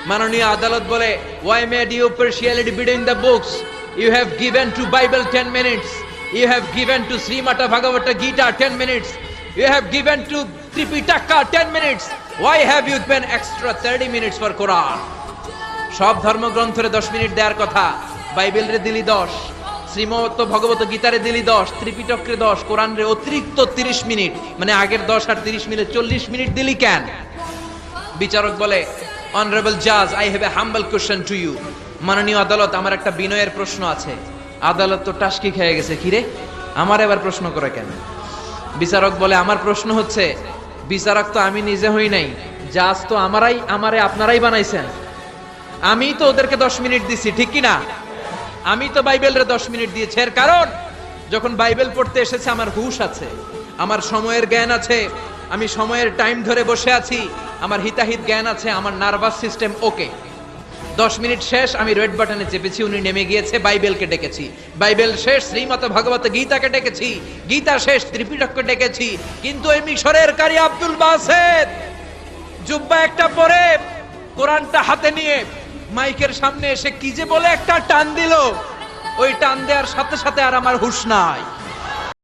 মাননীয় আদালত বলে, why made you partiality between the books? You have given to Bible 10 minutes. You have given to Srimata Bhagavata Gita 10 minutes. You have given to Tripitaka 10 minutes. Why have you given extra 30 minutes for Quran? সব ধর্মগ্রন্থরে 10 minute দেওয়ার কথা, বাইবেলরে দিলি 10, শ্রীমত ভগবত গীতারে দিলি 10, ত্রিপিটকরে 10, কোরআনরে অতিরিক্ত 30 minute, মানে আগের 10 আর 30 মিলে 40 minute দিলি কেন? বিচারক বলে, অনারেবল জাজ, I have a humble question to you. মাননীয় আদালত, আমার একটা বিনয়ের প্রশ্ন আছে। আদালত তো টাসকি খেয়ে গেছে, কিরে আমার এবার প্রশ্ন করে কেন? বিচারক বলে, আমার প্রশ্ন হচ্ছে, বিচারক তো আমি নিজে হই নাই, জাজ তো আমারে আপনারাই বানাইছেন। আমি তো ওদেরকে 10 মিনিট দিছি, ঠিক কি না? আমি তো বাইবেলরে 10 মিনিট দিয়েছি। এর কারণ, যখন বাইবেল পড়তে এসেছে আমার হুঁশ আছে, আমার সময়ের জ্ঞান আছে, আমি সময়ের টাইম ধরে বসে আছি, আমার হিতাহিত জ্ঞান আছে, আমার নার্ভাস সিস্টেম ওকে। 10 মিনিট শেষ, আমি রেড বাটনে চেপেছি, উনি নেমে গিয়েছে, বাইবেলকে ডেকেছি, বাইবেল শেষ, শ্রীমত ভগবত গীতাকে ডেকেছি, গীতা শেষ, ত্রিপিটককে ডেকেছি। কিন্তু এই মিশরের কারি আব্দুল বাসেত জুব্বা একটা পরে কোরআনটা হাতে নিয়ে মাইকের সামনে এসে কি যে বলে একটা টান দিল, ওই টান দেওয়ার সাথে সাথে আর আমার হুঁশ নাই।